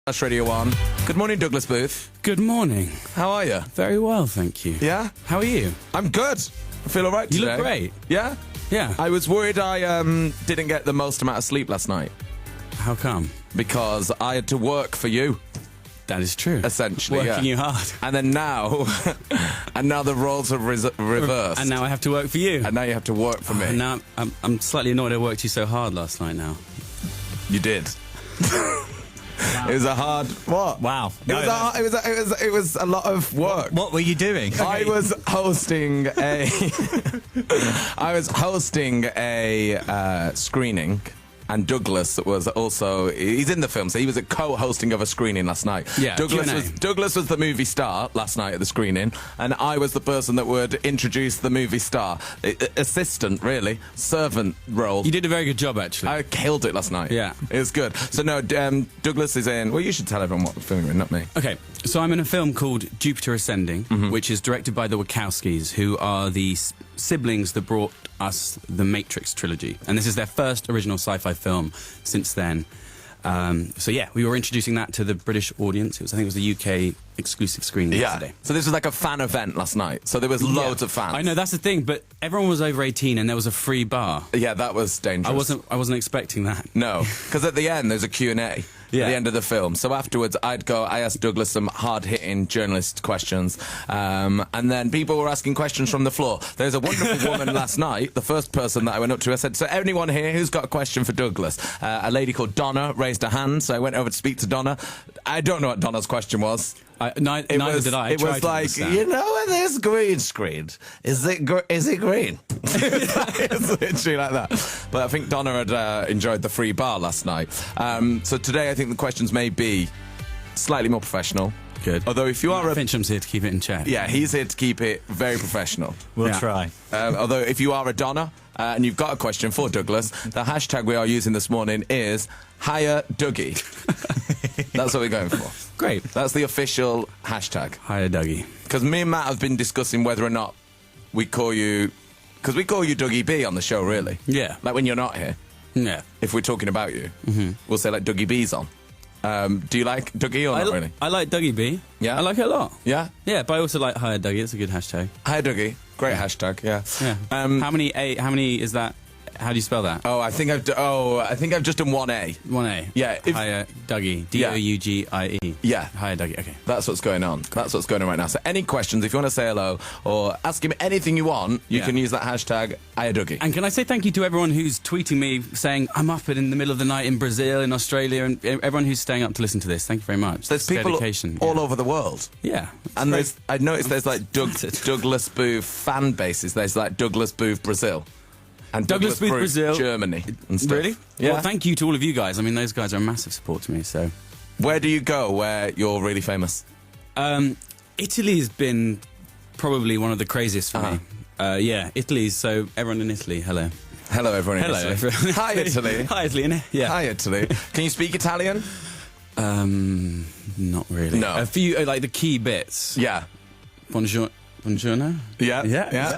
That's Radio 1. Good morning, Douglas Booth. Good morning. How are you? Very well, thank you. Yeah? How are you? I'm good. I feel all right today. You look great. Yeah? Yeah. I was worried I didn't get the most amount of sleep last night How come? because I had to work for you, That is true. essentially. Working yeah. you hard. And then now, now the roles have reversed. And now I have to work for you. And now you have to work for me. And now I'm slightly annoyed I worked you so hard last night now. You did. It was a hard... What? Wow. It was a lot of work. What were you doing? I was hosting a... I was hosting a screening, and Douglas was also... He's in the film, so he was a co-hosting of a screening last night. Yeah, Douglas was the movie star last night at the screening, and I was the person that would introduce the movie star. Assistant, really. Servant role. You did a very good job, actually. I killed it last night. Yeah. It was good. So, no, Douglas is in... Well, you should tell everyone what the film is, not me. Okay, so I'm in a film called Jupiter Ascending, which is directed by the Wachowskis, who are the siblings that brought us the Matrix trilogy. And this is their first original sci-fi film since then. So yeah, we were introducing that to the British audience. I think it was the UK exclusive screening yesterday. So this was like a fan event last night. So there was loads of fans. I know, that's the thing, but everyone was over 18 and there was a free bar. Yeah, that was dangerous. I wasn't expecting that. No, because at the end there's a Q&A. Yeah. At the end of the film. So afterwards, I asked Douglas some hard-hitting journalist questions, and then people were asking questions from the floor. There's a wonderful woman last night, the first person that I went up to, I said, so anyone here who's got a question for Douglas? A lady called Donna raised her hand, so I went over to speak to Donna. I don't know what Donna's question was. Neither did I. It was like, you know, when there's green screen, is it green? It's literally like that. But I think Donna had enjoyed the free bar last night. So today I think the questions may be slightly more professional. Good. Although if you are Fincham's here to keep it in check. Yeah, he's here to keep it very professional. We'll try. Although if you are a Donna and you've got a question for Douglas, the hashtag we are using this morning is Hire Dougie. That's what we're going for. Great. That's the official hashtag. Hire Dougie. Because me and Matt have been discussing whether or not we call you... Because we call you Dougie B on the show, really. Yeah. Like when you're not here. Yeah. If we're talking about you, we'll say like Dougie B's on. Do you like Dougie or not really? I like Dougie B. Yeah? I like it a lot. Yeah? Yeah, but I also like Hire Dougie. It's a good hashtag. Hi Dougie. Great hashtag, yeah. Yeah. How many is that? How do you spell that? I think I've just done 1A. 1A. Yeah. Hire Dougie. Dougie. Yeah. Hire Dougie. Okay. That's what's going on. That's what's going on right now. So any questions, if you want to say hello or ask him anything you want, you can use that hashtag Hire Dougie. And can I say thank you to everyone who's tweeting me saying I'm up in the middle of the night in Brazil, in Australia, and everyone who's staying up to listen to this. Thank you very much. There's people all over the world. Yeah. And I noticed there's like Douglas Booth fan bases. There's like Douglas Booth Brazil. And Douglas Booth Brazil, Germany, and stuff. Really? Yeah. Well, thank you to all of you guys. I mean, those guys are a massive support to me. So, where do you go where you're really famous? Italy has been probably one of the craziest for me. Yeah, Italy. So everyone in Italy, hello. Hello, everyone in Italy. Everyone. Hi, Italy. Hi, Italy. Yeah. Hi, Italy. Can you speak Italian? Not really. No. A few like the key bits. Yeah. Buongiorno? Yeah.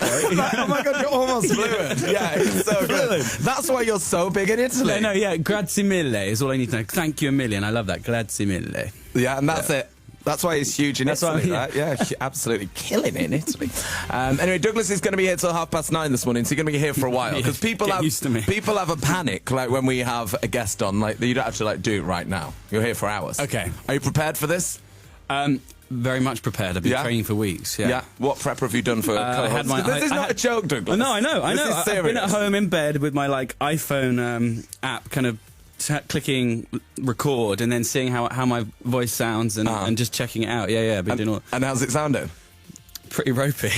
Oh my God, you're almost fluent. Yeah, it's so good. That's why you're so big in Italy. No, yeah, grazie mille is all I need to know. Thank you a million. I love that. Grazie mille. Yeah, and that's it. That's why he's huge in Italy, right? Yeah, absolutely killing it in Italy. Anyway, Douglas is going to be here till 9:30 this morning, so you're going to be here for a while. Because people have a panic, like when we have a guest on, like you don't have to like do it right now. You're here for hours. Okay. Are you prepared for this? Very much prepared. I've been training for weeks. Yeah. What prep have you done for co-host? This is not a joke, Douglas. No, I know. This is serious. I've been at home in bed with my like iPhone app, kind of clicking record and then seeing how my voice sounds and just checking it out. Yeah. I've been doing all. And how's it sounding? Pretty ropey.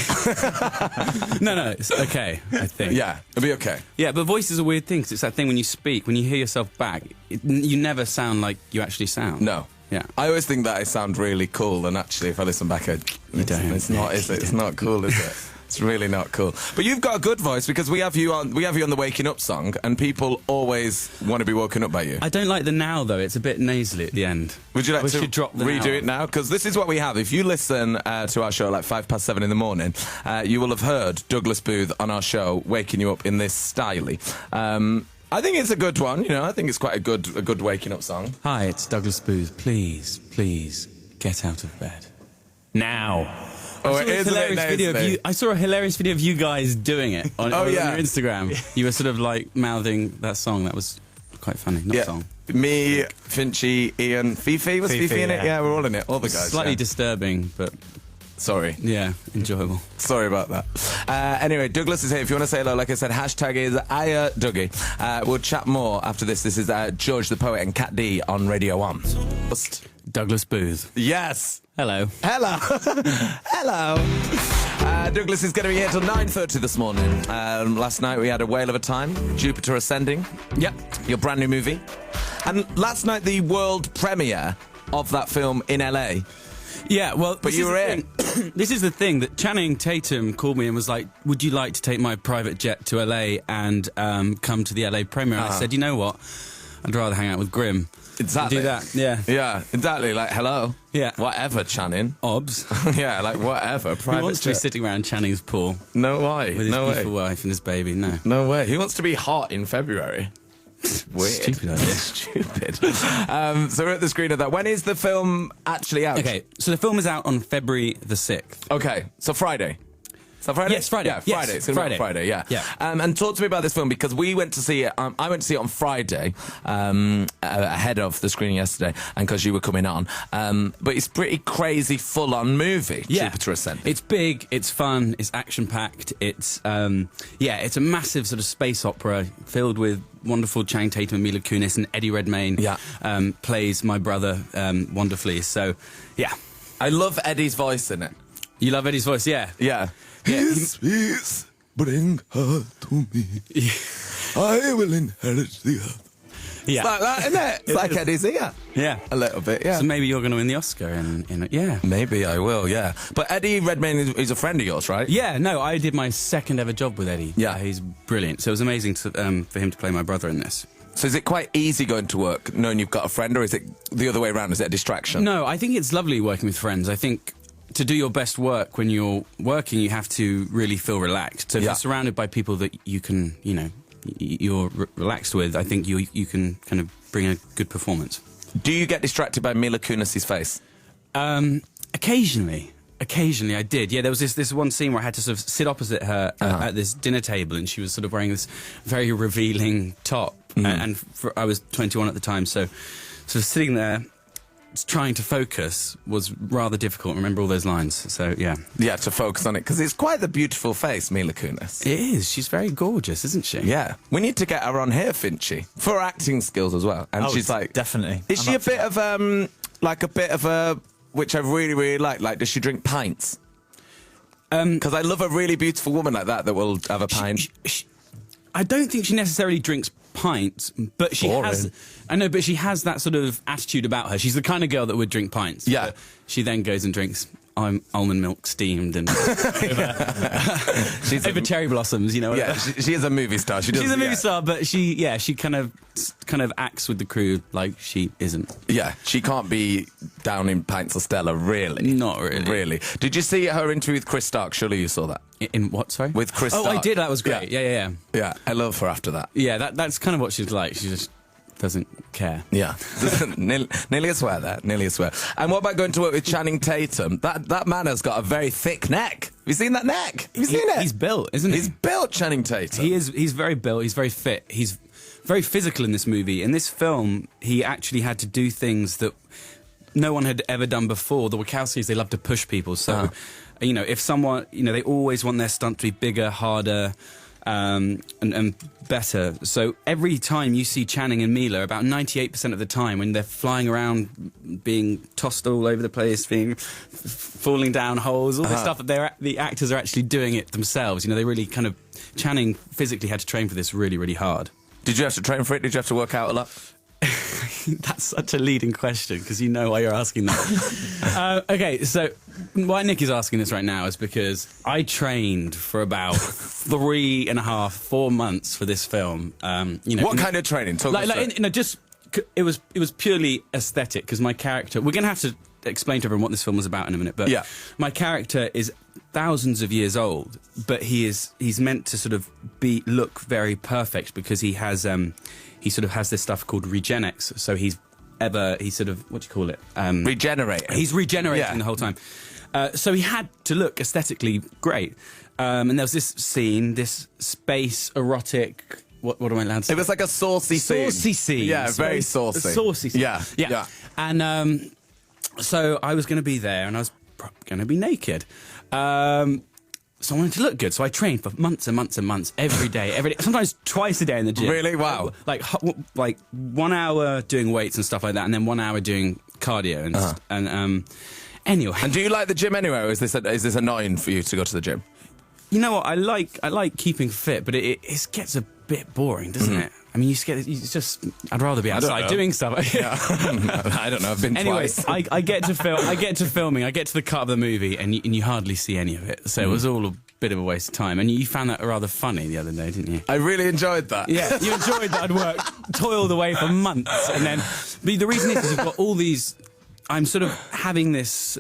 No, it's okay, I think. Yeah, it'll be okay. Yeah, but voice is a weird thing, 'cause it's that thing when you speak, when you hear yourself back, you never sound like you actually sound. No. Yeah. I always think that I sound really cool, and actually, if I listen back, it's not, is it? It's not cool, is it? It's really not cool. But you've got a good voice because we have you on the Waking Up song, and people always want to be woken up by you. I don't like the now though. It's a bit nasally at the end. Would you like to drop the redo it now? Because this is what we have. If you listen to our show like 7:05 in the morning, you will have heard Douglas Booth on our show waking you up in this style. I think it's a good one. You know, I think it's quite a good waking up song. Hi, it's Douglas Booth. Please, get out of bed. Now. Oh, it is a bit late. I saw a hilarious video of you guys doing it on your Instagram. You were sort of like mouthing that song. That was quite funny. Not song. Me, Finchy, Ian, Fifi. Was Fifi in it? Yeah, we're all in it. All the guys. Slightly disturbing, but... Sorry. Yeah, enjoyable. Sorry about that. Anyway, Douglas is here. If you want to say hello, like I said, hashtag is Dougie. We'll chat more after this. This is George the Poet and Cat D on Radio 1. Douglas Booth. Yes. Hello. Hello. Douglas is going to be here till 9:30 this morning. Last night we had a whale of a time. Jupiter Ascending. Yep. Your brand new movie. And last night the world premiere of that film in LA. Yeah, well... But you were in. This is the thing, that Channing Tatum called me and was like, would you like to take my private jet to LA and come to the LA premiere? And I said, you know what? I'd rather hang out with Grim. Exactly. Do that, yeah. Yeah, exactly. Like, hello. Yeah. Whatever, Channing. Obs. Yeah, like, whatever. Who wants to be sitting around Channing's pool? No way. With his beautiful wife and his baby? No. No way. He wants to be hot in February. Weird. Stupid idea. Stupid. So we're at the screen of that. When is the film actually out? Okay, so the film is out on February the 6th. Okay, so Friday. Is that Friday? Yes, Friday. Yeah, Friday. Yes, it's going to be Friday, yeah. And talk to me about this film, because we went to see it, I went to see it on Friday, ahead of the screening yesterday, and because you were coming on. But it's pretty crazy, full-on movie, Jupiter Ascending. It's big, it's fun, it's action-packed, it's a massive sort of space opera filled with wonderful Channing Tatum and Mila Kunis, and Eddie Redmayne plays my brother wonderfully. So, yeah. I love Eddie's voice in it. You love Eddie's voice, yeah. Yeah. Please bring her to me. I will inherit the earth. Yeah. It's like that, isn't it? It's like Eddie's ear. Yeah. A little bit, yeah. So maybe you're going to win the Oscar in it, yeah. Maybe I will, yeah. But Eddie Redmayne is a friend of yours, right? Yeah, no, I did my second ever job with Eddie. Yeah. He's brilliant. So it was amazing for him to play my brother in this. So is it quite easy going to work knowing you've got a friend, or is it the other way around? Is it a distraction? No, I think it's lovely working with friends. I think to do your best work when you're working, you have to really feel relaxed. So if you're surrounded by people that you can, you know, you're relaxed with, I think you can kind of bring a good performance. Do you get distracted by Mila Kunis' face? Occasionally I did. Yeah, there was this one scene where I had to sort of sit opposite her at this dinner table, and she was sort of wearing this very revealing top. And I was 21 at the time, so sort of sitting there trying to focus was rather difficult. Remember all those lines, so yeah. Yeah, to focus on it, because it's quite the beautiful face, Mila Kunis. It is. She's very gorgeous, isn't she? Yeah. We need to get her on here, Finchy, for her acting skills as well. And she's like... Definitely. Is she a bit of a... Which I really, really like. Like, does she drink pints? Because I love a really beautiful woman like that will have a pint. I don't think she necessarily drinks pints, but she has... I know, but she has that sort of attitude about her. She's the kind of girl that would drink pints. Yeah. She then goes and drinks almond milk steamed and over cherry blossoms, you know. Yeah, she is a movie star. She's a movie star, but she kind of acts with the crew like she isn't. Yeah, she can't be down in pints of Stella, really. Not really. Really. Did you see her interview with Chris Stark? Surely you saw that. In what, sorry? With Chris Stark. Oh, I did. That was great. Yeah. Yeah, I love her after that. Yeah, that's kind of what she's like. She just doesn't care. Yeah. Nearly a swear there. Nearly a swear. And what about going to work with Channing Tatum? That man has got a very thick neck. Have you seen that neck? Have you seen it? He's built, isn't he? He's built, Channing Tatum. He is. He's very built. He's very fit. He's very physical in this movie. In this film, he actually had to do things that no one had ever done before. The Wachowskis, they love to push people. So, you know, if someone, you know, they always want their stunt to be bigger, harder, and better. So every time you see Channing and Mila, about 98% of the time when they're flying around, being tossed all over the place, falling down holes, all this stuff, the actors are actually doing it themselves. You know, they really kind of... Channing physically had to train for this really, really hard. Did you have to train for it? Did you have to work out a lot? That's such a leading question, because you know why you're asking that. Okay, so why Nick is asking this right now is because I trained for about 3.5, 4 months for this film. You know, what kind of training? It was purely aesthetic, because my character... We're going to have to explain to everyone what this film was about in a minute, but my character is thousands of years old, but he's meant to sort of look very perfect because he sort of has this stuff called regenex. So he's sort of, what do you call it? Regenerating. He's regenerating the whole time. So he had to look aesthetically great. And there was this scene, this space erotic. What am I allowed to say? It was like a saucy scene. Saucy scene. Yeah, very saucy. A saucy scene. Yeah. And so I was going to be there, and I was going to be naked. So I wanted to look good. So I trained for months and months and months, every day, sometimes twice a day in the gym. Really? Wow. Like 1 hour doing weights and stuff like that, and then 1 hour doing cardio and anyway. And do you like the gym anyway, or is this annoying for you to go to the gym? You know what? I like keeping fit, but it gets a bit boring, doesn't it? I mean, I'd rather be outside doing stuff. Yeah. I don't know. I've been twice. I get to film. I get to filming. I get to the cut of the movie, and you hardly see any of it. So it was all a bit of a waste of time. And you found that rather funny the other day, didn't you? I really enjoyed that. Yeah, you enjoyed that. I'd worked, toiled away for months, and then. But the reason is you've got all these. I'm sort of having this.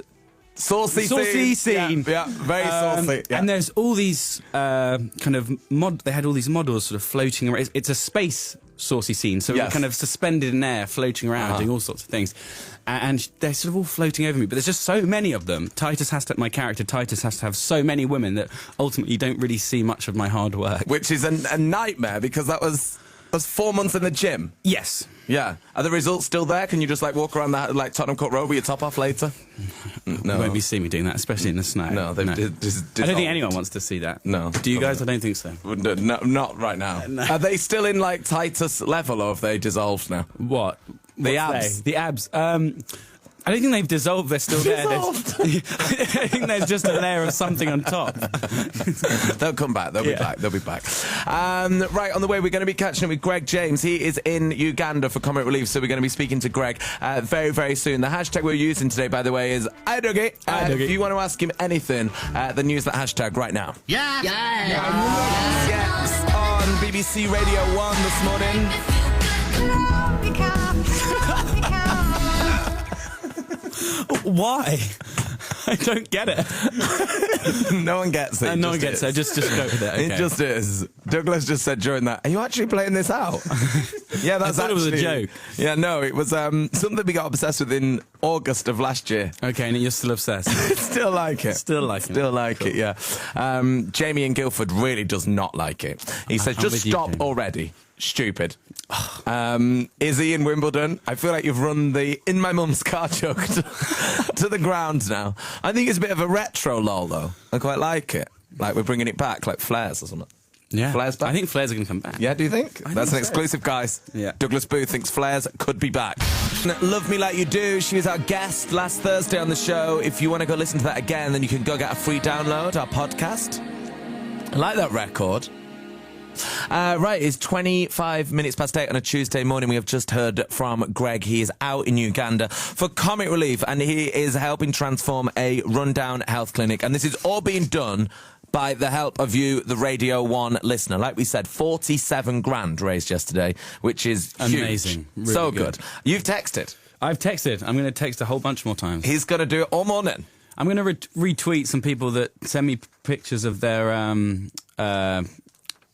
Saucy scene. Yeah, very saucy. Yeah. And there's all these kind of they had all these models sort of floating around. It's a space saucy scene, so we're kind of suspended in air, floating around, doing all sorts of things. And they're sort of all floating over me, but there's just so many of them. My character Titus has to have so many women that ultimately you don't really see much of my hard work. Which is a nightmare, because that was 4 months in the gym. Yes. Yeah. Are the results still there? Can you just walk around like Tottenham Court Road with your top off later? No. You won't be seeing me doing that, especially in the snow. No, I don't think anyone wants to see that. No. Do you guys? I don't think so. No, not right now. No. Are they still in Titus level, or have they dissolved now? What? The abs. The abs. I don't think they've dissolved. They're still there. I think there's just a layer of something on top. They'll come back. They'll be back. They'll be back. Right, on the way, we're going to be catching up with Greg James. He is in Uganda for Comic Relief, so we're going to be speaking to Greg very, very soon. The hashtag we're using today, by the way, is iDogie. If you want to ask him anything, then use that hashtag right now. Yes! Yes! On BBC Radio 1 this morning. Why? I don't get it. No one gets it. No one gets it. Just go with it. Okay. It just is. Douglas just said during that, are you actually playing this out? Yeah, that's I thought actually... it was a joke. Yeah, no, it was something we got obsessed with in August of last year. Okay, and you're still obsessed. Still like it. Still like it, yeah. Jamie in Guildford really does not like it. He says, just stop already. Stupid. Izzy in Wimbledon, I feel like you've run the in my mum's car joke to the ground now. I think it's a bit of a retro lol, though. I quite like it. Like we're bringing it back, like Flares or something. Yeah. Flares back? I think Flares are going to come back. Yeah, do you think? That's an so. exclusive, guys. Yeah. Douglas Booth thinks Flares could be back. Love Me Like You Do. She was our guest last Thursday on the show. If you want to go listen to that again, then you can go get a free download, our podcast. I like that record. Right, it's 25 minutes past 8 on a Tuesday morning. We have just heard from Greg. He is out in Uganda for Comic Relief, and he is helping transform a rundown health clinic. And this is all being done by the help of you, the Radio 1 listener. Like we said, 47 grand raised yesterday, which is huge. Amazing. Really so good. You've texted. I've texted. I'm going to text a whole bunch more times. He's going to do it all morning. I'm going to retweet some people that send me pictures of their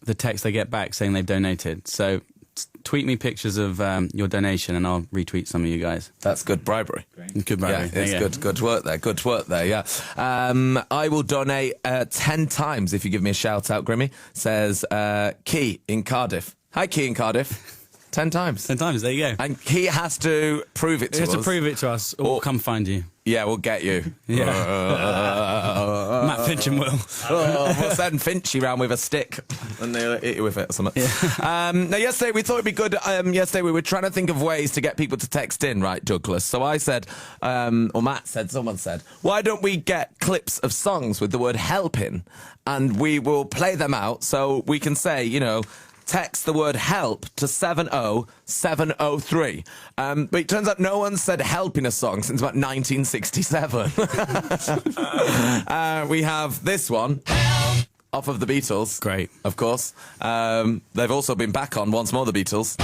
the text they get back saying they've donated. So tweet me pictures of your donation and I'll retweet some of you guys. That's good bribery. Good bribery. Yeah, it's good work there. Good work there, yeah. I will donate 10 times if you give me a shout out, Grimmy. Says Key in Cardiff. Hi, Key in Cardiff. 10 times. 10 times, there you go. And he has to prove it to us. He has to prove it to us, or we'll come find you. Yeah, we'll get you. Yeah. Matt Fincham will. We'll send Finchy round with a stick and they'll hit you with it or something. Yeah. Now, yesterday we thought it'd be good. Yesterday we were trying to think of ways to get people to text in, right, Douglas? So I said, or Matt said, someone said, why don't we get clips of songs with the word help in and we will play them out so we can say, you know, text the word help to 70703. But it turns out no one said help in a song since about 1967. We have this one. Help! Off of the Beatles. Great. Of course. They've also been back on once more, the Beatles.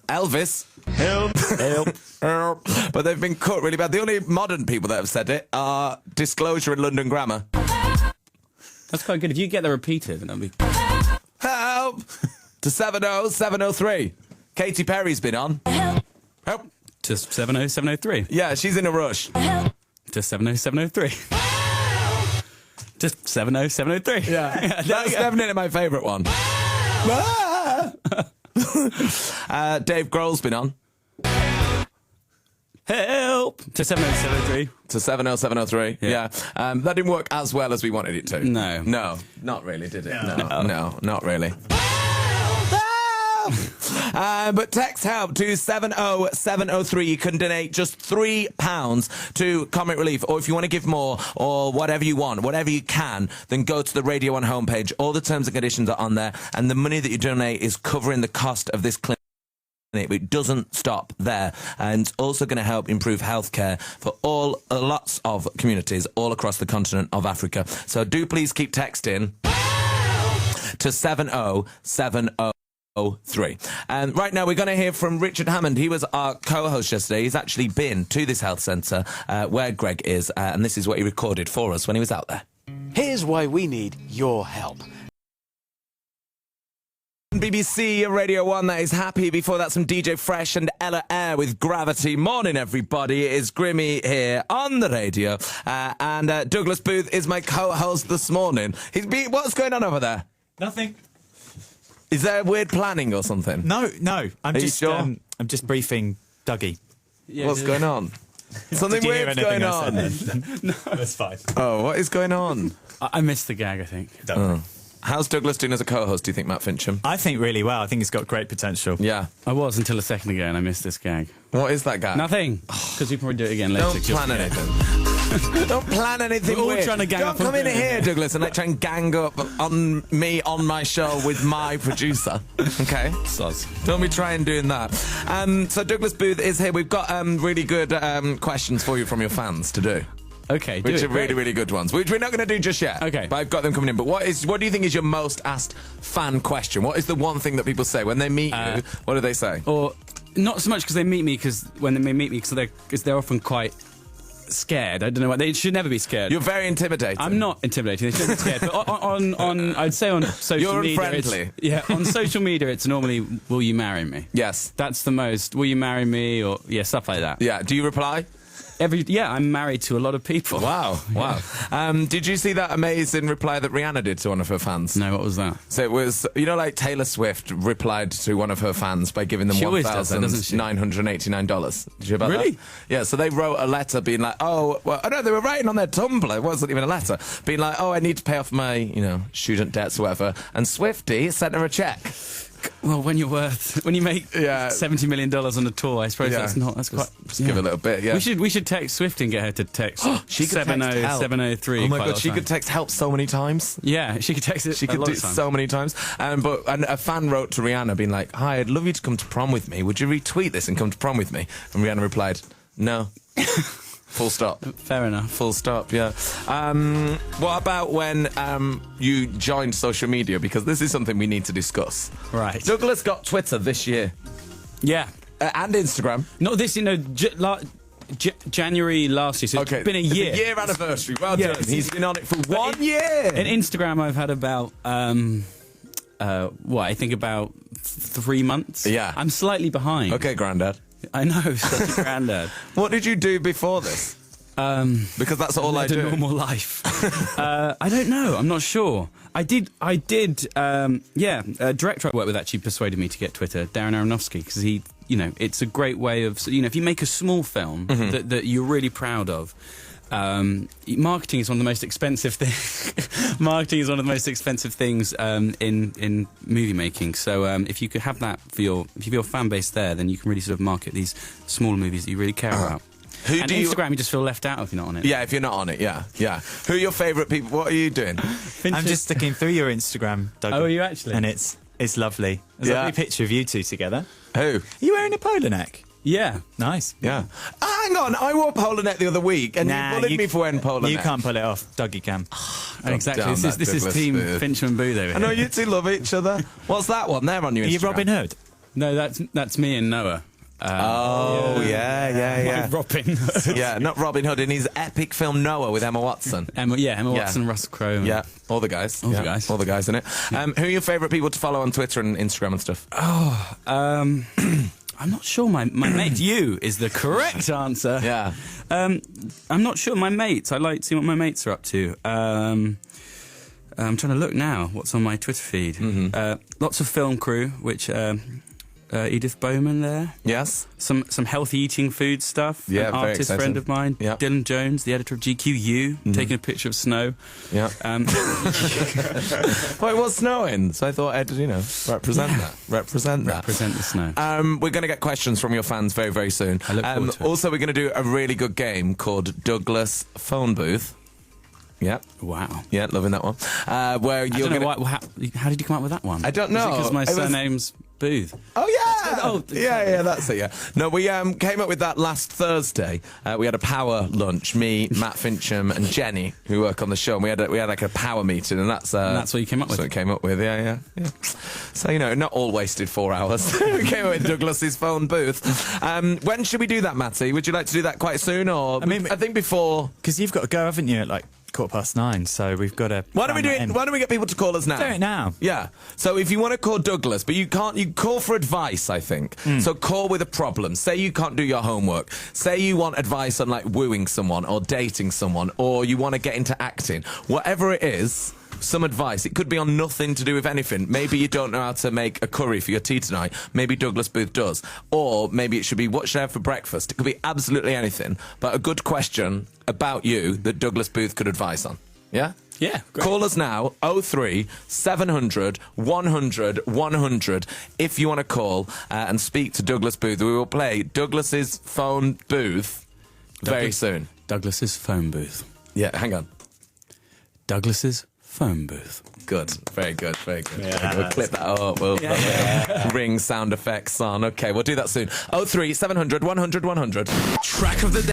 Elvis. Help! Help! Help! but they've been cut really bad. The only modern people that have said it are Disclosure and London Grammar. That's quite good. If you get that repeated, then that'd be... Help! To 70703. Katy Perry's been on. Help! To 70703. Yeah, she's in a rush. To 70703. Just 70703. Yeah, that's definitely my favourite one. Dave Grohl's been on. Help! To 70703. To 70703. Yeah. That didn't work as well as we wanted it to. No. No, not really, did it? No, not really. But text help to 70703. You can donate just £3 to Comic Relief, or if you want to give more or whatever you want, whatever you can, then go to the Radio 1 homepage. All the terms and conditions are on there, and the money that you donate is covering the cost of this clinic. It doesn't stop there, and it's also going to help improve healthcare for lots of communities all across the continent of Africa. So do please keep texting to 70703. And right now we're going to hear from Richard Hammond. He was our co-host yesterday. He's actually been to this health centre where Greg is, and this is what he recorded for us when he was out there. Here's why we need your help. BBC Radio 1, that is Happy. Before that, some DJ Fresh and Ella Air with Gravity. Morning, everybody. It is Grimmy here on the radio. And Douglas Booth is my co-host this morning. What's going on over there? Nothing. Is there weird planning or something? No. I'm just briefing Dougie. Yeah, What's going on? Something Did you hear weird's anything going I on. said? No, that's fine. Oh, what is going on? I missed the gag, I think. Don't worry. How's Douglas doing as a co-host, do you think, Matt Fincham? I think really well. I think he's got great potential. Yeah. I was until a second ago, and I missed this gag. What is that guy? Nothing. Because we can probably do it again later. Don't plan anything. Don't plan anything. We're all weird. trying to gang Don't up come on in doing here, it. Douglas, and try and gang up on me on my show with my producer. Okay? Soz. Don't be trying doing that. So Douglas Booth is here. We've got really good questions for you from your fans to do. Okay, Which are really, really good ones, which we're not going to do just yet. Okay. But I've got them coming in. But what do you think is your most asked fan question? What is the one thing that people say when they meet you? What do they say? Or not so much because they meet me, because when they meet me, because they're often quite scared. I don't know why. They should never be scared. You're very intimidating. I'm not intimidating. They shouldn't be scared. But on I'd say on social You're media, unfriendly. on social media, it's normally, will you marry me? Yes. That's the most. Will you marry me? Or stuff like that. Yeah. Do you reply? I'm married to a lot of people. Wow. Did you see that amazing reply that Rihanna did to one of her fans? No, what was that? So it was, like Taylor Swift replied to one of her fans by giving them She always does that, doesn't she? $1,989. Did you hear about Really? that? Yeah, so they wrote a letter being like, they were writing on their Tumblr, it wasn't even a letter, being like, I need to pay off my, student debts or whatever. And Swiftie sent her a check. Well, when you make $70 million on a tour, I suppose that's quite. Just give a little bit, yeah. We should text Swift and get her to text. She could text help. 70703. Oh my God, she could text help so many times. Yeah, she could text it. She could do it so many times. And a fan wrote to Rihanna being like, "Hi, I'd love you to come to prom with me. Would you retweet this and come to prom with me?" And Rihanna replied, "No." Full stop. Fair enough. Full stop, yeah. What about when you joined social media? Because this is something we need to discuss. Right. Douglas got Twitter this year. Yeah. And Instagram. Not this, January last year, so it's been a year. It's a year anniversary. Well done. He's been on it for 1 year. In Instagram, I've had about, I think about 3 months. Yeah. I'm slightly behind. Okay, Grandad. I know, such a granddad. What did you do before this? Because that's all I do. A normal life. I don't know. I'm not sure. I did. A director I worked with actually persuaded me to get Twitter, Darren Aronofsky, because he, it's a great way of, if you make a small film that you're really proud of. Marketing is one of the most expensive things. Marketing is one of the most expensive things in movie making. So if you could have that if you have your fan base there, then you can really sort of market these smaller movies that you really care about. Instagram, you just feel left out if you're not on it. Yeah, if you're not on it, yeah. Who are your favourite people? What are you doing? I'm just looking through your Instagram, Doug. Oh, are you actually? And it's lovely. There's a lovely picture of you two together. Who? Are you wearing a polo neck? Yeah. Nice. Yeah. Hang on, I wore polo neck the other week, and you bullied me for wearing polo neck. You can't pull it off. Dougie can. Exactly. This is Team Fincham and Booth over here. I know you two love each other. What's that one there on your Instagram? Are you Robin Hood? No, that's me and Noah. Yeah. Yeah. Robin. Yeah, not Robin Hood in his epic film Noah with Emma Watson. Emma Watson, Russell Crowe. Yeah, all the guys. All the guys. All the guys in it. Who are your favourite people to follow on Twitter and Instagram and stuff? I'm not sure. My mate, you is the correct answer. Yeah. I'm not sure. My mates. I like to see what my mates are up to. I'm trying to look now. What's on my Twitter feed? Lots of film crew, which Edith Bowman there. Yes. Some healthy eating food stuff. Yeah, An very artist exciting. friend of mine, Yeah. Dylan Jones, the editor of GQ, taking a picture of snow. Yeah. Well, it was snowing, so I thought I'd, represent that. Represent the snow. We're going to get questions from your fans very, very soon. I look forward to it. Also, we're going to do a really good game called Douglas Phone Booth. Yeah. Wow. Yeah, loving that one. Where you're I don't going know how did you come up with that one? I don't know. Because my It was- surname's Booth. Oh yeah! Oh, yeah, that's it. Yeah. No, we came up with that last Thursday. We had a power lunch. Me, Matt Fincham, and Jenny, who work on the show. And we had like a power meeting, and that's what you came up with. That's what we came up with. Yeah. So not all wasted 4 hours. We came up with Douglas's phone booth. When should we do that, Matty? Would you like to do that quite soon, or I think before? Because you've got to go, haven't you, at like 9:15, so we've got to... Why don't we do it? Why don't we get people to call us now? Do it now. Yeah. So if you want to call Douglas, but you can't, you call for advice, I think. So call with a problem. Say you can't do your homework. Say you want advice on like wooing someone or dating someone, or you want to get into acting. Whatever it is, some advice. It could be on nothing to do with anything. Maybe you don't know how to make a curry for your tea tonight. Maybe Douglas Booth does. Or maybe it should be, what should I have for breakfast? It could be absolutely anything, but a good question about you that Douglas Booth could advise on. Yeah? Yeah, great. Call us now, 03 700 100 100, if you want to call and speak to Douglas Booth. We will play Douglas's phone booth very soon. Douglas's phone booth. Yeah, hang on. Douglas's phone booth. Good. Very good. Very good. Yeah. We'll clip that up. We'll ring sound effects on. Okay, we'll do that soon. 03 700 100 100. Track of the day.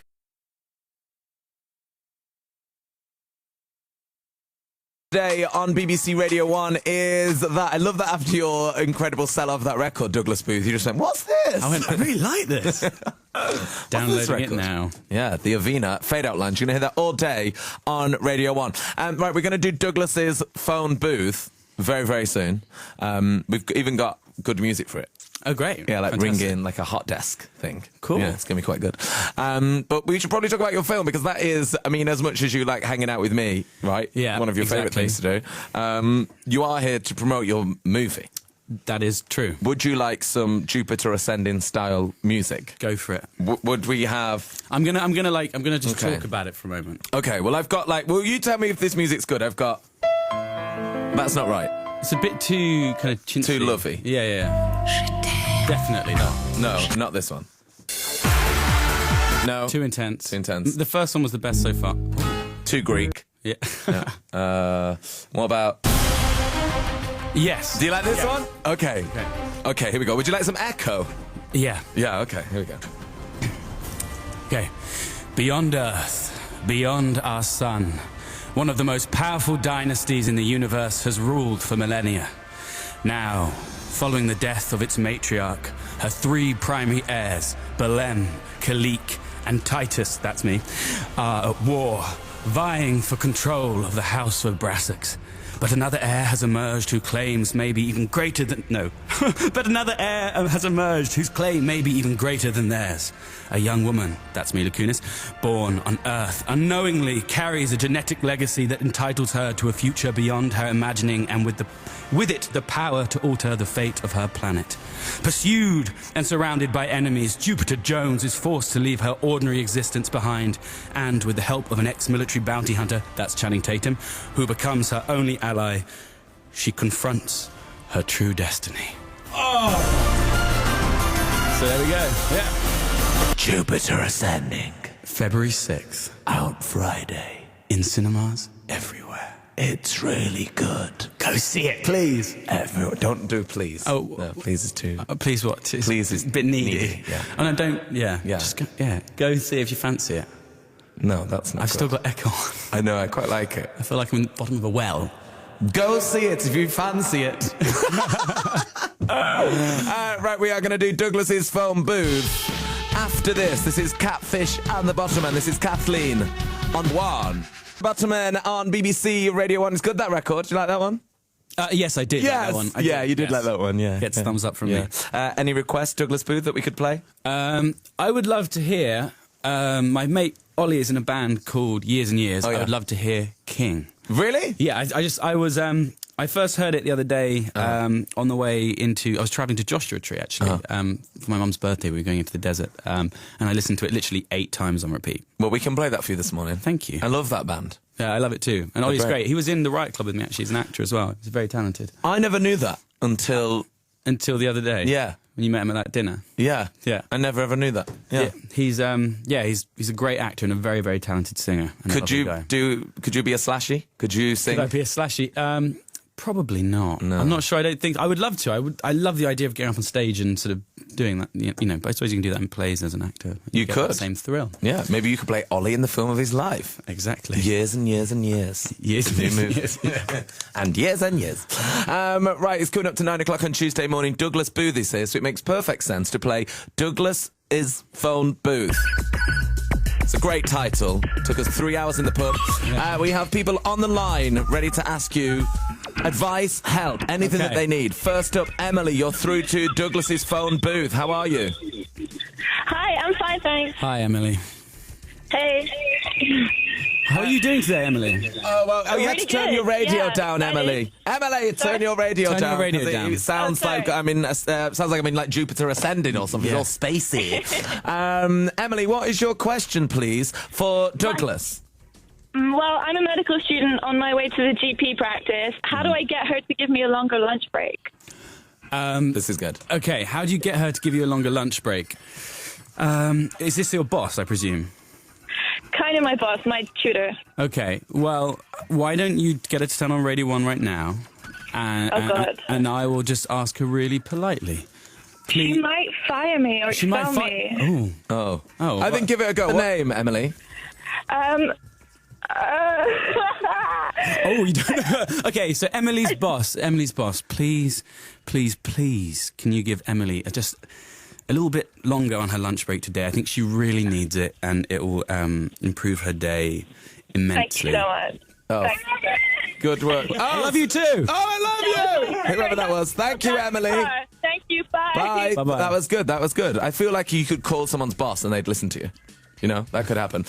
Today on BBC Radio 1 is that. I love that after your incredible sell of that record, Douglas Booth, you just went, what's this? I really like this. Downloading it record? now. Yeah, the Avena Fade Out Lounge. You're going to hear that all day on Radio 1. Right, we're going to do Douglas's phone booth very, very soon. We've even got good music for it. Oh, great. Yeah, like Fantastic. ringing, like a hot desk thing. Cool. Yeah, it's going to be quite good. But we should probably talk about your film, because that is, I mean, as much as you like hanging out with me, right? Yeah, one of your favourite exactly. things to do. You are here to promote your movie. That is true. Would you like some Jupiter Ascending style music? Go for it. Would we have... I'm gonna just Okay. talk about it for a moment. Okay, well, I've got will you tell me if this music's good? I've got... That's not right. It's a bit too kind of chintzy. Too lovey. Yeah. Definitely not. No, not this one. No. Too intense. Too intense. The first one was the best so far. Too Greek. Yeah. What about... Yes. Do you like this one? Okay. Okay, here we go. Would you like some echo? Yeah. Yeah, okay, here we go. Okay. Beyond Earth, beyond our sun, one of the most powerful dynasties in the universe has ruled for millennia. Now, following the death of its matriarch, her three primary heirs, Belem, Kalik, and Titus, that's me, are at war, vying for control of the House of Brassics. But another heir has emerged who claims may be even greater than... No. But another heir has emerged whose claim may be even greater than theirs. A young woman, that's Mila Kunis, born on Earth, unknowingly carries a genetic legacy that entitles her to a future beyond her imagining, and with it the power to alter the fate of her planet. Pursued and surrounded by enemies, Jupiter Jones is forced to leave her ordinary existence behind, and with the help of an ex-military bounty hunter, that's Channing Tatum, who becomes her only ally, she confronts her true destiny. Oh! So there we go. Yeah. Jupiter Ascending. February 6th. Out Friday. In cinemas everywhere. It's really good. Go see it, please. Don't do please. Oh. No, please is too... Please what? It's Please is a bit needy. Yeah. Oh, no, don't... Yeah. Yeah. Just go see if you fancy it. No, that's not I've good. still got echo on. I know, I quite like it. I feel like I'm in the bottom of a well. Go see it if you fancy it. Right, we are going to do Douglas's phone booth after this. This is Catfish and the Bottommen. This is Kathleen on 1. Bottommen on BBC Radio 1. It's good, that record. Do you like that one? Yes, I did. Yes. Like that one. You did like that one, yeah. Gets thumbs up from me. Any requests, Douglas Booth, that we could play? I would love to hear, my mate Ollie is in a band called Years and Years. Oh, yeah. I would love to hear King. Really? Yeah, I first heard it the other day on the way I was travelling to Joshua Tree, actually, for my mum's birthday. We were going into the desert, and I listened to it literally 8 times on repeat. Well, we can play that for you this morning. Thank you. I love that band. Yeah, I love it too. And Ollie's great. great. He was in the Riot Club with me, actually. He's an actor as well. He's very talented. I never knew that until Until the other day. Yeah. When you met him at that dinner. Yeah. Yeah. I never ever knew that. Yeah. He's a great actor and a very, very talented singer. And a lovely guy. Could you be a Slashy? Could you sing? Could I be a Slashy? Probably not. No. I'm not sure. I would love to. I love the idea of getting up on stage and sort of doing that. You know, but I suppose you can do that in plays as an actor. You get could. the same thrill. Yeah, maybe you could play Ollie in the film of his life. Exactly. Years and years and years. Years and New years and movie. years. And years and years. Right, it's coming up to 9 o'clock on Tuesday morning. Douglas Booth is here, so it makes perfect sense to play Douglas is Phone Booth. It's a great title. Took us 3 hours in the pub. Yeah. We have people on the line ready to ask you advice, help, anything that they need. First up, Emily, you're through to Douglas's Phone Booth. How are you? Hi, I'm fine, thanks. Hi, Emily. Hey. How are you doing today, Emily? Oh, well, you have Really to turn good. your radio Yeah, down, Emily. Emily, turn your radio Turn down. your radio 'cause down. It sounds sorry. like Jupiter ascending or something. Yeah. It's all spacey. Emily, what is your question, please, for Douglas? Well, I'm a medical student on my way to the GP practice. How do I get her to give me a longer lunch break? This is good. Okay, how do you get her to give you a longer lunch break? Is this your boss, I presume? Kind of my boss, my tutor. Okay, well, why don't you get her to turn on Radio 1 right now? God. And I will just ask her really politely. Please. She might fire me or expel me. Oh. I think give it a go. What's the name, Emily? Oh, you don't know. Okay, so Emily's boss, please, can you give Emily just a little bit longer on her lunch break today? I think she really needs it, and it will improve her day immensely. Thank you so much. Oh. Thanks. Good work. Oh, I love you too. Oh, I love you. Whoever that was. Thank you, Emily. Thank you. Bye. Bye. Bye-bye. That was good. That was good. I feel like you could call someone's boss and they'd listen to you. You know, that could happen.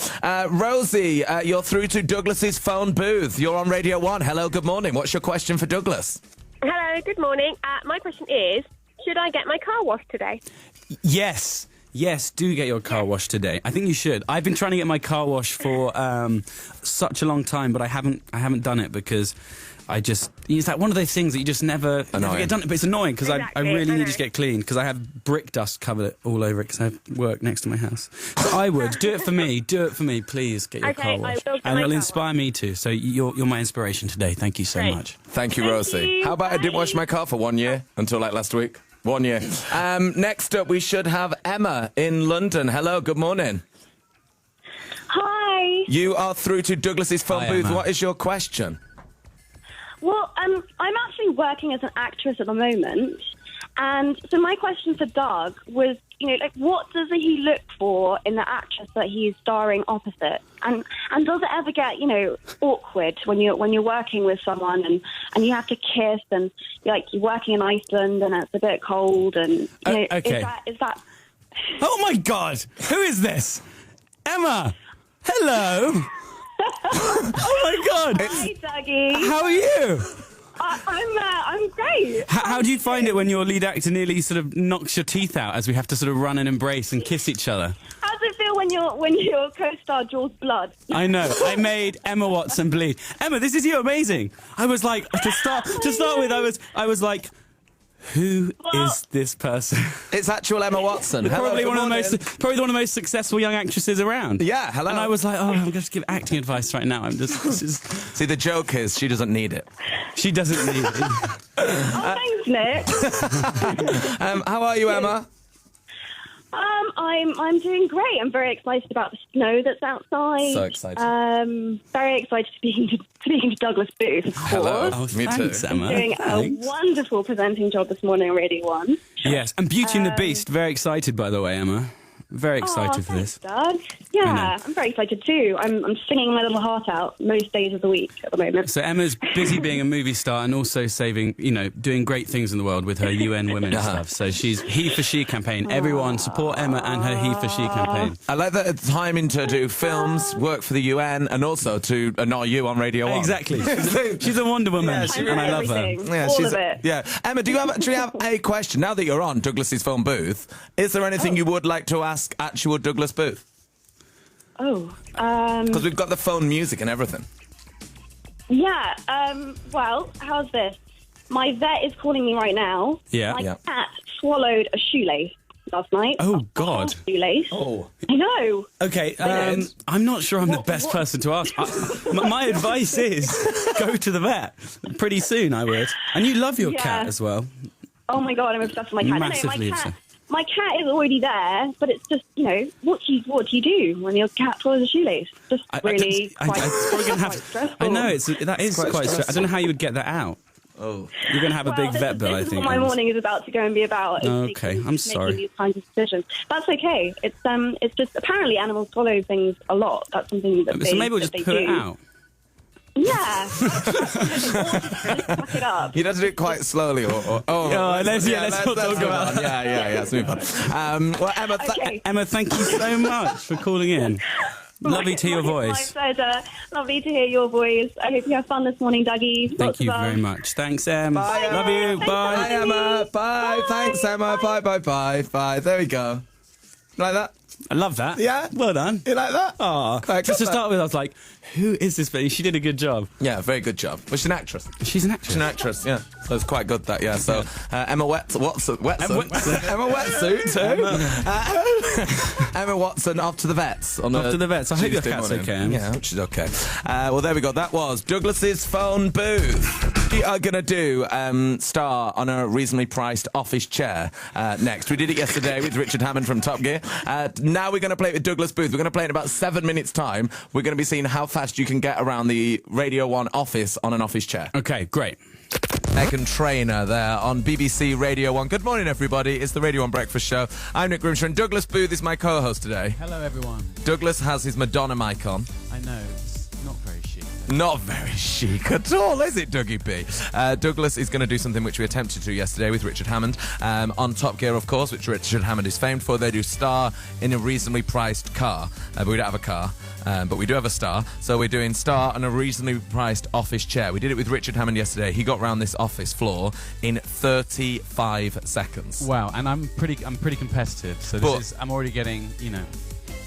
Rosie, you're through to Douglas's Phone Booth. You're on Radio 1. Hello, good morning. What's your question for Douglas? Hello, good morning. My question is, should I get my car washed today? Yes, do get your car washed today. I think you should. I've been trying to get my car washed for such a long time, but I haven't done it because it's like one of those things that you just never get done. But it's annoying because I really need to get clean because I have brick dust covered all over it because I have work next to my house. So I would do it for me. Do it for me, please. Get your car washed, I will get and my it'll car inspire me too. So you're my inspiration today. Thank you so Great. much. Thank you, Rosie. you. How about I didn't wash my car for 1 year until like last week? 1 year. Next up, we should have Emma in London. Hello, good morning. Hi. You are through to Douglas's Phone Hi, Booth. Emma. What is your question? Well, I'm actually working as an actress at the moment. And so my question for Doug was, what does he look for in the actress that he's starring opposite? And does it ever get, awkward when you're working with someone and you have to kiss and you're working in Iceland and it's a bit cold and, okay. is that... Oh my God! Who is this? Emma! Hello! Oh my God! Hi, Dougie. How are you? I'm great. How do you find it when your lead actor nearly sort of knocks your teeth out as we have to sort of run and embrace and kiss each other? How does it feel when your co-star draws blood? I know. I made Emma Watson bleed. Emma, this is you. Amazing. I was like, to start with, I was like, who is this person? It's actual Emma Watson. Hello, Probably good one of morning. the most successful young actresses around. Yeah, hello. And I was like, I'm going to give acting advice right now. See, the joke is she doesn't need it. She doesn't need it. Thanks, Nick. How are you, Emma? I'm doing great. I'm very excited about the snow that's outside. So excited. Very excited speaking to Douglas Booth, of course. Hello. Oh, Me thanks, too. Emma. Doing Thanks. a wonderful presenting job this morning on Radio 1. Yes, and Beauty and the Beast. Very excited, by the way, Emma. Very excited for thanks, this. Doug. Yeah, I'm very excited too. I'm singing my little heart out most days of the week at the moment. So Emma's busy being a movie star and also doing great things in the world with her UN Women stuff. So she's He for She campaign. Everyone support Emma and her He for She campaign. I like that it's timing to do films, work for the UN, and also to annoy you on Radio 1. Exactly. She's a Wonder Woman, I'm and I love her. everything. Yeah, All of it. Yeah, Emma, do you have a question now that you're on Douglas's phone booth? Is there anything you would like to ask actual Douglas Booth? Because we've got the phone music and everything. Yeah, well, how's this? My vet is calling me right now. Yeah. My Yeah. cat swallowed a shoelace last night. Oh, God. A shoelace. Oh. I know. Okay, I'm not sure I'm the best person to ask. My advice is go to the vet pretty soon, I would. And you love your cat as well. Oh my God, I'm obsessed with my cat. Massively my obsessed. My cat is already there, but it's just, what do you do when your cat swallows a shoelace? Just really quite stressful. I know, that is quite stressful. I don't know how you would get that out. Oh. You're going to have a big vet bill, I This is think. what my morning is about to go and be about. Okay, I'm sorry. Making these kinds of decisions. That's okay. It's just apparently animals swallow things a lot. That's something that So maybe we'll just put it out. Yeah. Suck it up. You'd have to do it quite slowly, let's not talk about that. Yeah, let's move on. Well, Emma, Okay. Emma, thank you so much for calling in. Lovely to hear your voice. My pleasure. Lovely to hear your voice. I hope you have fun this morning, Dougie. Thank you very much. Thanks, Em. Bye, Love you. Thanks, Bye. Bye, Emma. Bye. Thanks, Emma. Bye. There we go. Like that? I love that. Yeah? Well done. You like that? Oh, Quite just to good, start with, I was like, who is this lady? She did a good job. Yeah, very good job. But she's an actress. She's an actress. She's an actress, yeah. So it's quite good, that, yeah. So Emma Watson. Emma Wetsuit, too. Emma Watson off to the vets. Off to the vets. I hope your cat's okay, Em. Yeah, I hope she's okay. Well, there we go. That was Douglas's phone booth. We are going to do Star on a reasonably priced office chair next. We did it yesterday with Richard Hammond from Top Gear. Now we're going to play it with Douglas Booth. We're going to play it in about 7 minutes' time. We're going to be seeing how fast you can get around the Radio 1 office on an office chair. Okay, great. Meghan Trainor there on BBC Radio 1. Good morning, everybody. It's the Radio 1 Breakfast Show. I'm Nick Grimshaw, and Douglas Booth is my co-host today. Hello, everyone. Douglas has his Madonna mic on. I know, it's not very chic. Not very chic at all, is it, Dougie B? Douglas is going to do something which we attempted to yesterday with Richard Hammond on Top Gear, of course, which Richard Hammond is famed for. They do Star in a reasonably priced car, but we don't have a car. But we do have a Star, so we're doing Star on a reasonably priced office chair. We did it with Richard Hammond yesterday. He got round this office floor in 35 seconds. Wow, and I'm pretty competitive, so I'm already getting,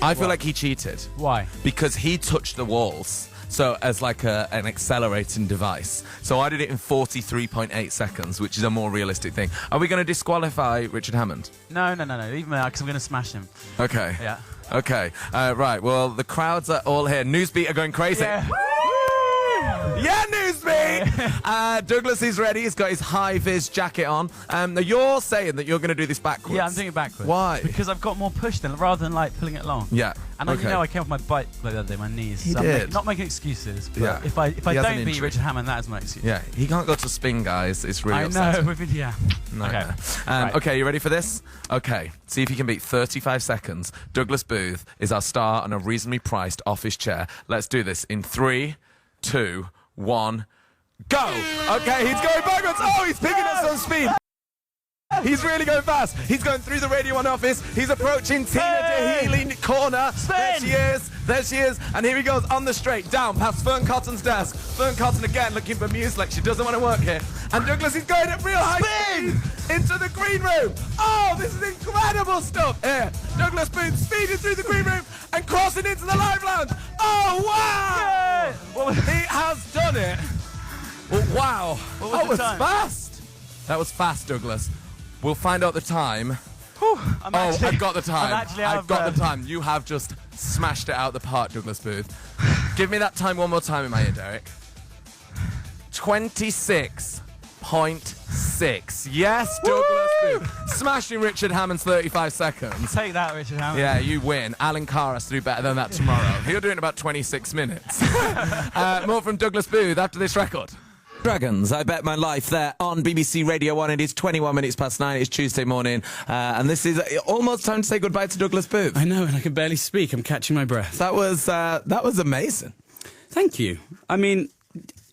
I feel like he cheated. Why? Because he touched the walls. So as like an accelerating device. So I did it in 43.8 seconds, which is a more realistic thing. Are we going to disqualify Richard Hammond? No, even because I'm going to smash him. Okay. Yeah. Okay. Right. Well, the crowds are all here. Newsbeat are going crazy. Yeah. Yeah, Newsbeat! Douglas is ready. He's got his high-vis jacket on. Now, you're saying that you're going to do this backwards. Yeah, I'm doing it backwards. Why? Because I've got more push then, rather than like pulling it along. Yeah. And okay. I came off my bike the other day, my knees. He so did. I'm not making excuses. But Yeah. if I He has an don't beat injury. Richard Hammond, that is my excuse. Yeah, he can't go to spin, guys. It's really I upsetting. know. Yeah. No, Okay. no. Right. Okay, you ready for this? Okay, see if you can beat 35 seconds. Douglas Booth is our star on a reasonably priced office chair. Let's do this in 3, 2, 1, go! Okay, he's going backwards. Oh, he's picking up some speed. He's really going fast. He's going through the Radio 1 office. He's approaching Tina DeHealy corner. There she is. There she is. And here he goes on the straight, down past Fern Cotton's desk. Fern Cotton again looking bemused like she doesn't want to work here. And Douglas is going at real high speed into the green room. Oh, this is incredible stuff here. Douglas Booth speeding through the green room and crossing into the live lounge. Oh, wow. Well, he has done it. Well, wow. That was fast. That was fast, Douglas. We'll find out the time. I've got the time. I've got the time. You have just smashed it out the park, Douglas Booth. Give me that time one more time in my ear, Derek. 26.6. Yes, Douglas Booth. Smashing Richard Hammond's 35 seconds. Take that, Richard Hammond. Yeah, you win. Alan Carr has to do better than that tomorrow. He'll do it in about 26 minutes. More from Douglas Booth after this record. Dragons, I Bet My Life there on BBC Radio 1. It is 21 minutes past 9. It's Tuesday morning. And this is almost time to say goodbye to Douglas Booth. I know, and I can barely speak. I'm catching my breath. That was amazing. Thank you. I mean,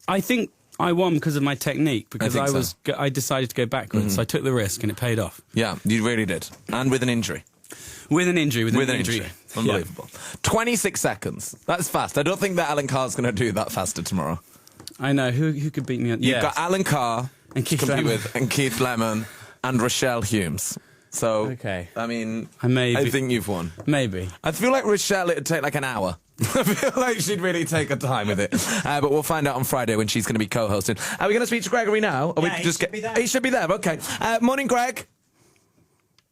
I think I won because of my technique, because I decided to go backwards, so I took the risk and it paid off. Yeah, you really did. And with an injury. With an injury. Unbelievable. Yeah. 26 seconds. That's fast. I don't think that Alan Carr's going to do that faster tomorrow. I know. Who could beat me? You've got Alan Carr and Keith to compete Lemon. with, and Keith Lemon, and Rochelle Humes. So, okay. I mean, I think you've won. Maybe. I feel like Rochelle, it'd take like an hour. I feel like she'd really take her time with it. But we'll find out on Friday when she's going to be co-hosting. Are we going to speak to Gregory now? Or Yeah, He should be there, okay. Morning, Greg.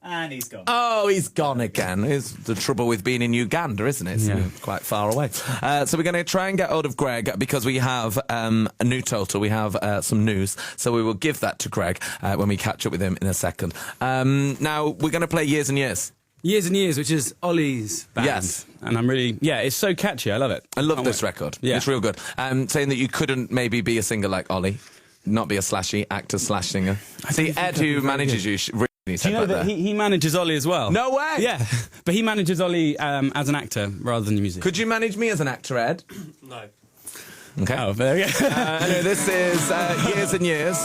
And he's gone. Oh, he's gone again. It's the trouble with being in Uganda, isn't it? It's quite far away. So we're going to try and get hold of Greg because we have a new total. We have some news. So we will give that to Greg when we catch up with him in a second. Now, we're going to play Years and Years. Years and Years, which is Ollie's band. Yes. And I'm really, it's so catchy. I love it. I love this record. Yeah. It's real good. Saying that you couldn't maybe be a singer like Ollie, not be a slashy actor/singer. See, Ed, who manages you, do you know that he manages Ollie as well? No way! Yeah, but he manages Ollie as an actor rather than the music. Could you manage me as an actor, Ed? No. Okay. Oh, there you go. Anyway, this is Years and Years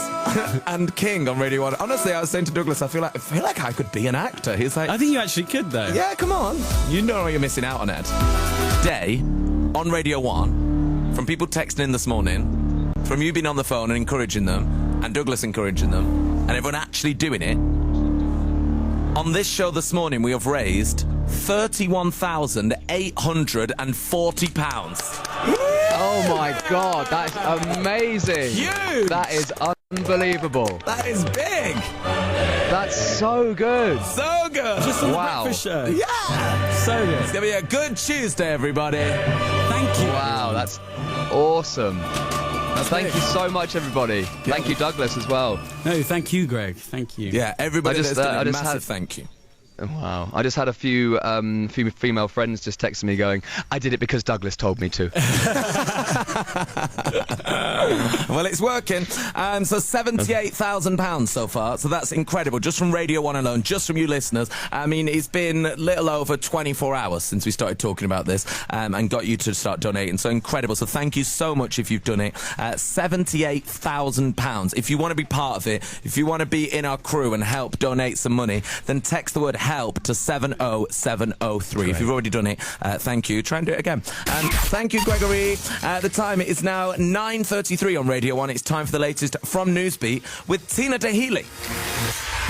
and King on Radio 1. Honestly, I was saying to Douglas, I feel like I could be an actor. He's like, I think you actually could, though. yeah, come on. You know what you're missing out on, Ed. Day on Radio 1 from people texting in this morning, from you being on the phone and encouraging them, and Douglas encouraging them, and everyone actually doing it. On this show this morning, we have raised £31,840. Oh my God, that's amazing. Huge! That is unbelievable. That is big! That's so good. So good! Just on Wow. the breakfast show. Yeah! So good. It's going to be a good Tuesday, everybody. Thank you. Wow, that's awesome. Thank you so much, everybody. Thank you, Douglas, as well. No, thank you, Greg. Thank you. Yeah, everybody I just, that's done I a just massive had- thank you. Wow. I just had a few female friends just texting me going, I did it because Douglas told me to. Well, it's working. So £78,000 so far. So that's incredible. Just from Radio 1 alone, just from you listeners. I mean, it's been little over 24 hours since we started talking about this and got you to start donating. So incredible. So thank you so much if you've done it. £78,000. If you want to be part of it, if you want to be in our crew and help donate some money, then text the word help to 70703. If you've already done it, thank you. Try and do it again. Thank you, Gregory. The time is now 9:33 on Radio 1. It's time for the latest from Newsbeat with Tina DeHealy.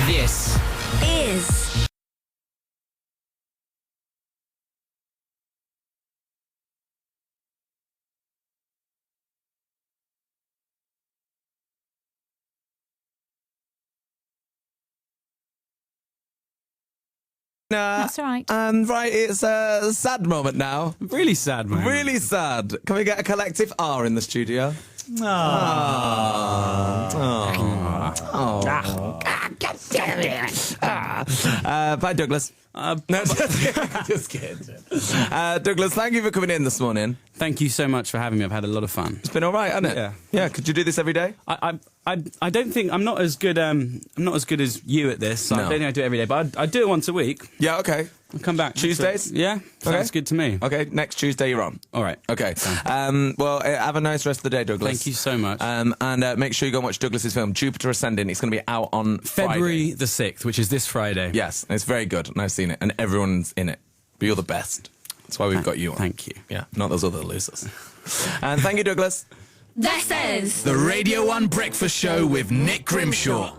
This is That's all right. Right, it's a sad moment now. Really sad, man. Really sad. Can we get a collective R in the studio? Bye, Douglas. No, just kidding. Douglas, thank you for coming in this morning. Thank you so much for having me. I've had a lot of fun. It's been all right, hasn't it? Yeah. Yeah. Could you do this every day? I don't think I'm not as good. I'm not as good as you at this. So I No. don't think I do it every day, but I do it once a week. Yeah. Okay. I'll come back Tuesdays? Yeah, sounds good to me. Okay. Next Tuesday, you're on. All right. Okay. Well, have a nice rest of the day, Douglas. Thank you so much. And make sure you go and watch Douglas's film, Jupiter Ascending. It's going to be out on February Friday. the 6th, which is this Friday. Yes, it's very good, and I've seen it, and everyone's in it. But you're the best. That's why we've got you on. Thank you. Yeah, not those other losers. And thank you, Douglas. This is The Radio 1 Breakfast Show with Nick Grimshaw.